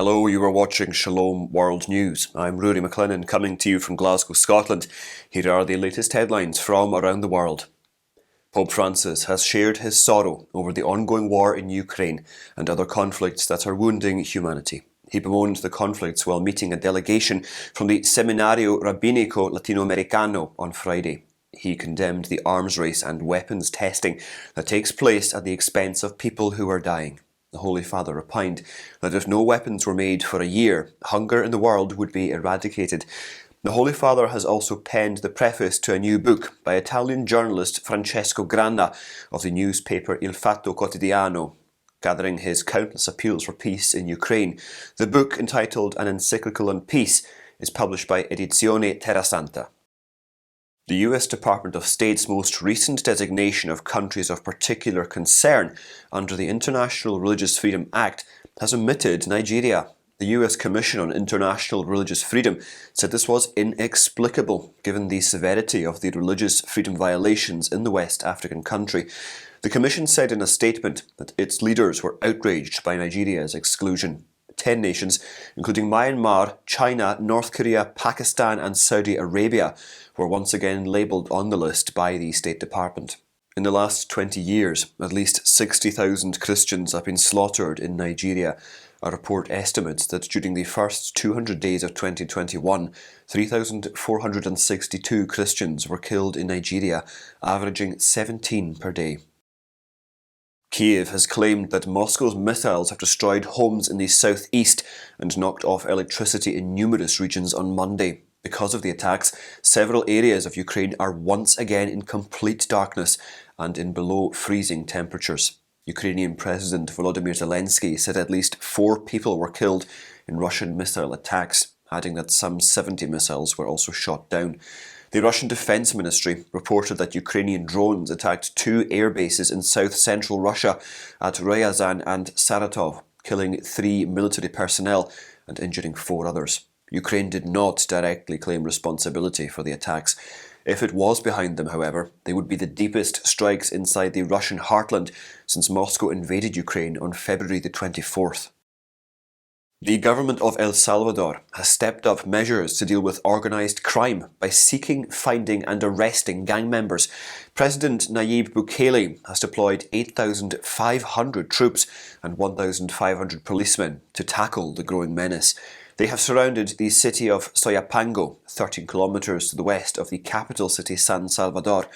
Hello, you are watching Shalom World News. I'm Rory McLennan coming to you from Glasgow, Scotland. Here are the latest headlines from around the world. Pope Francis has shared his sorrow over the ongoing war in Ukraine and other conflicts that are wounding humanity. He bemoaned the conflicts while meeting a delegation from the Seminario Rabbinico Latinoamericano on Friday. He condemned the arms race and weapons testing that takes place at the expense of people who are dying. The Holy Father opined that if no weapons were made for a year, hunger in the world would be eradicated. The Holy Father has also penned the preface to a new book by Italian journalist Francesco Grana of the newspaper Il Fatto Quotidiano, gathering his countless appeals for peace in Ukraine. The book, entitled An Encyclical on Peace, is published by Edizione Terrasanta. The US Department of State's most recent designation of countries of particular concern under the International Religious Freedom Act has omitted Nigeria. The US Commission on International Religious Freedom said this was inexplicable given the severity of the religious freedom violations in the West African country. The Commission said in a statement that its leaders were outraged by Nigeria's exclusion. 10 nations, including Myanmar, China, North Korea, Pakistan and Saudi Arabia, were once again labelled on the list by the State Department. In the last 20 years, at least 60,000 Christians have been slaughtered in Nigeria. A report estimates that during the first 200 days of 2021, 3,462 Christians were killed in Nigeria, averaging 17 per day. Kyiv has claimed that Moscow's missiles have destroyed homes in the southeast and knocked off electricity in numerous regions on Monday. Because of the attacks, several areas of Ukraine are once again in complete darkness and in below freezing temperatures. Ukrainian President Volodymyr Zelensky said at least 4 people were killed in Russian missile attacks, adding that some 70 missiles were also shot down. The Russian Defense Ministry reported that Ukrainian drones attacked 2 air bases in south-central Russia at Ryazan and Saratov, killing 3 military personnel and injuring 4 others. Ukraine did not directly claim responsibility for the attacks. If it was behind them, however, they would be the deepest strikes inside the Russian heartland since Moscow invaded Ukraine on February the 24th. The government of El Salvador has stepped up measures to deal with organised crime by seeking, finding and arresting gang members. President Nayib Bukele has deployed 8,500 troops and 1,500 policemen to tackle the growing menace. They have surrounded the city of Soyapango, 13 kilometres to the west of the capital city San Salvador,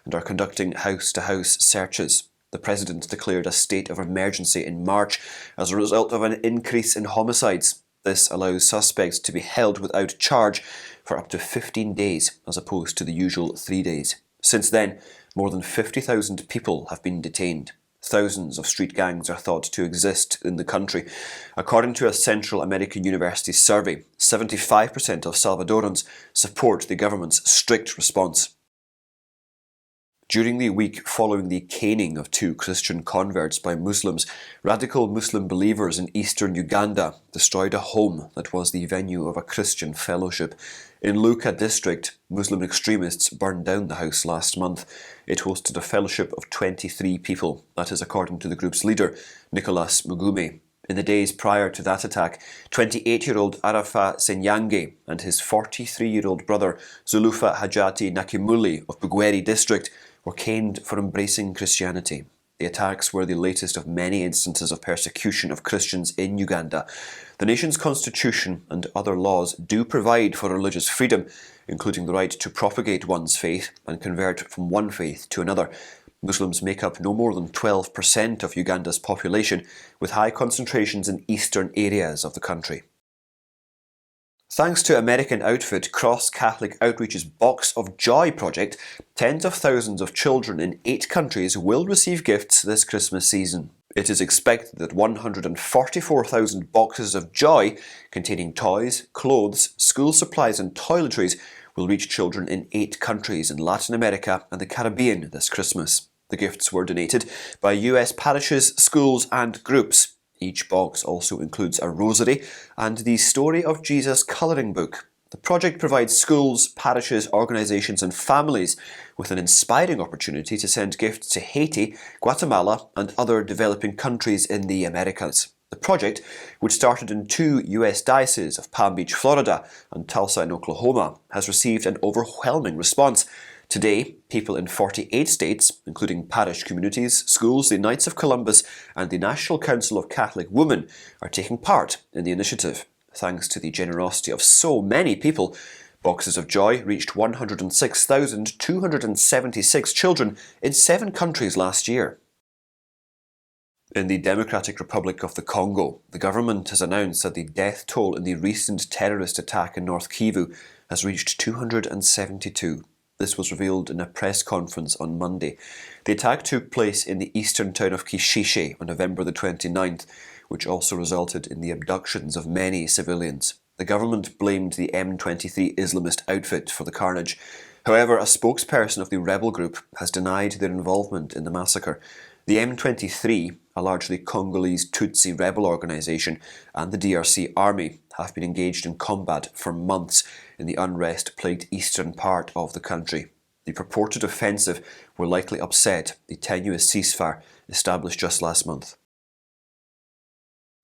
and are conducting house-to-house searches. The president declared a state of emergency in March as a result of an increase in homicides. This allows suspects to be held without charge for up to 15 days, as opposed to the usual 3 days. Since then, more than 50,000 people have been detained. Thousands of street gangs are thought to exist in the country. According to a Central American University survey, 75% of Salvadorans support the government's strict response. During the week following the caning of 2 Christian converts by Muslims, radical Muslim believers in eastern Uganda destroyed a home that was the venue of a Christian fellowship. In Luka district, Muslim extremists burned down the house last month. It hosted a fellowship of 23 people, that is according to the group's leader, Nicholas Mugume. In the days prior to that attack, 28-year-old Arafa Senyange and his 43-year-old brother Zulufa Hajati Nakimuli of Bugweri district were caned for embracing Christianity. The attacks were the latest of many instances of persecution of Christians in Uganda. The nation's constitution and other laws do provide for religious freedom, including the right to propagate one's faith and convert from one faith to another. Muslims make up no more than 12% of Uganda's population, with high concentrations in eastern areas of the country. Thanks to American outfit Cross Catholic Outreach's Box of Joy project, tens of thousands of children in 8 countries will receive gifts this Christmas season. It is expected that 144,000 boxes of joy, containing toys, clothes, school supplies and toiletries, will reach children in 8 countries in Latin America and the Caribbean this Christmas. The gifts were donated by US parishes, schools and groups. Each box also includes a rosary and the Story of Jesus colouring book. The project provides schools, parishes, organisations and families with an inspiring opportunity to send gifts to Haiti, Guatemala and other developing countries in the Americas. The project, which started in 2 US dioceses of Palm Beach, Florida and Tulsa in Oklahoma, has received an overwhelming response. Today, people in 48 states, including parish communities, schools, the Knights of Columbus and the National Council of Catholic Women, are taking part in the initiative. Thanks to the generosity of so many people, Boxes of Joy reached 106,276 children in 7 countries last year. In the Democratic Republic of the Congo, the government has announced that the death toll in the recent terrorist attack in North Kyiv has reached 272. This was revealed in a press conference on Monday. The attack took place in the eastern town of Kishishe on November the 29th, which also resulted in the abductions of many civilians. The government blamed the M23 Islamist outfit for the carnage. However, a spokesperson of the rebel group has denied their involvement in the massacre. The M23, a largely Congolese Tutsi rebel organisation, and the DRC army have been engaged in combat for months in the unrest-plagued eastern part of the country. The purported offensive will likely upset the tenuous ceasefire established just last month.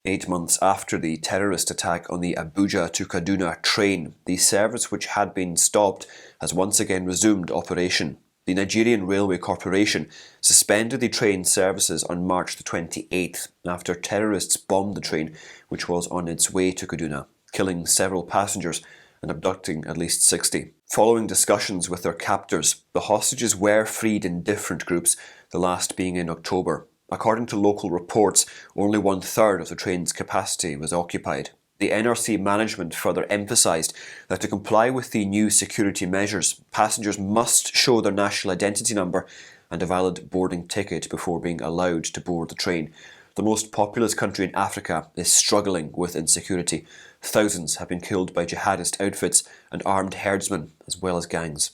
8 months after the terrorist attack on the Abuja to Kaduna train, the service which had been stopped has once again resumed operation. The Nigerian Railway Corporation suspended the train services on March the 28th after terrorists bombed the train, which was on its way to Kaduna, killing several passengers and abducting at least 60. Following discussions with their captors, the hostages were freed in different groups, the last being in October. According to local reports, only 1/3 of the train's capacity was occupied. The NRC management further emphasised that to comply with the new security measures, passengers must show their national identity number and a valid boarding ticket before being allowed to board the train. The most populous country in Africa is struggling with insecurity. Thousands have been killed by jihadist outfits and armed herdsmen, as well as gangs.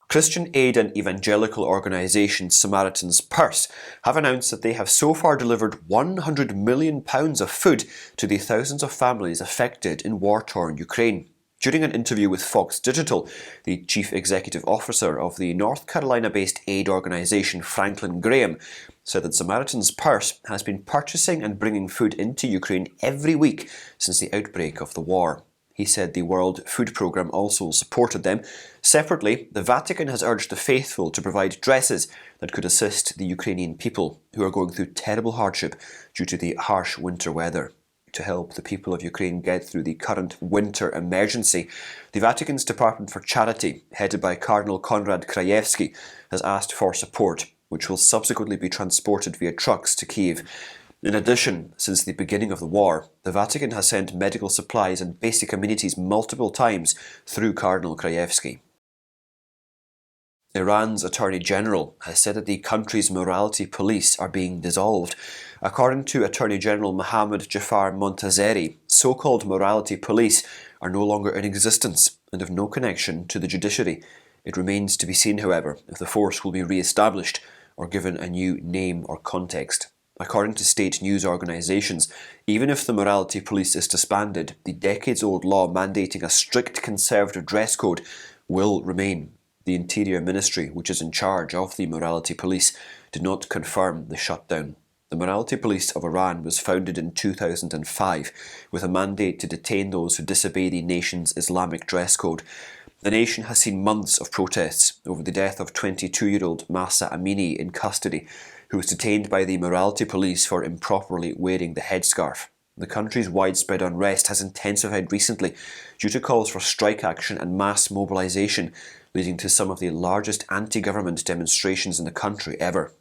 Christian aid and evangelical organisation Samaritan's Purse have announced that they have so far delivered £100 million of food to the thousands of families affected in war-torn Ukraine. During an interview with Fox Digital, the chief executive officer of the North Carolina-based aid organisation Franklin Graham said that Samaritan's Purse has been purchasing and bringing food into Ukraine every week since the outbreak of the war. He said the World Food Programme also supported them. Separately, the Vatican has urged the faithful to provide dresses that could assist the Ukrainian people who are going through terrible hardship due to the harsh winter weather. To help the people of Ukraine get through the current winter emergency, the Vatican's Department for Charity, headed by Cardinal Konrad Krajewski, has asked for support, which will subsequently be transported via trucks to Kyiv. In addition, since the beginning of the war, the Vatican has sent medical supplies and basic amenities multiple times through Cardinal Krajewski. Iran's Attorney General has said that the country's morality police are being dissolved. According to Attorney General Mohammad Jafar Montazeri, so-called morality police are no longer in existence and have no connection to the judiciary. It remains to be seen, however, if the force will be re-established or given a new name or context. According to state news organisations, even if the morality police is disbanded, the decades-old law mandating a strict conservative dress code will remain. The Interior Ministry, which is in charge of the morality police, did not confirm the shutdown. The Morality Police of Iran was founded in 2005 with a mandate to detain those who disobey the nation's Islamic dress code. The nation has seen months of protests over the death of 22-year-old Mahsa Amini in custody, who was detained by the morality police for improperly wearing the headscarf. The country's widespread unrest has intensified recently due to calls for strike action and mass mobilisation, leading to some of the largest anti-government demonstrations in the country ever.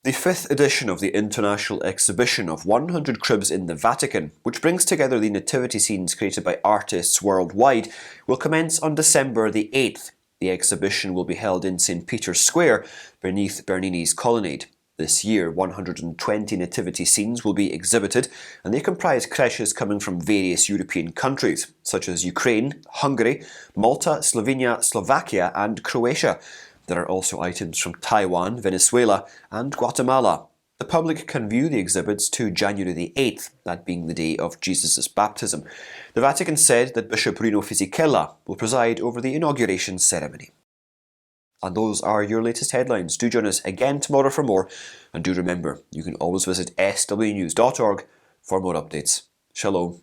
The 5th edition of the International Exhibition of 100 Cribs in the Vatican, which brings together the nativity scenes created by artists worldwide, will commence on December the 8th. The exhibition will be held in St. Peter's Square, beneath Bernini's colonnade. This year, 120 nativity scenes will be exhibited, and they comprise creches coming from various European countries, such as Ukraine, Hungary, Malta, Slovenia, Slovakia and Croatia. There are also items from Taiwan, Venezuela and Guatemala. The public can view the exhibits to January the 8th, that being the day of Jesus' baptism. The Vatican said that Bishop Rino Fisichella will preside over the inauguration ceremony. And those are your latest headlines. Do join us again tomorrow for more, and do remember, you can always visit swnews.org for more updates. Shalom.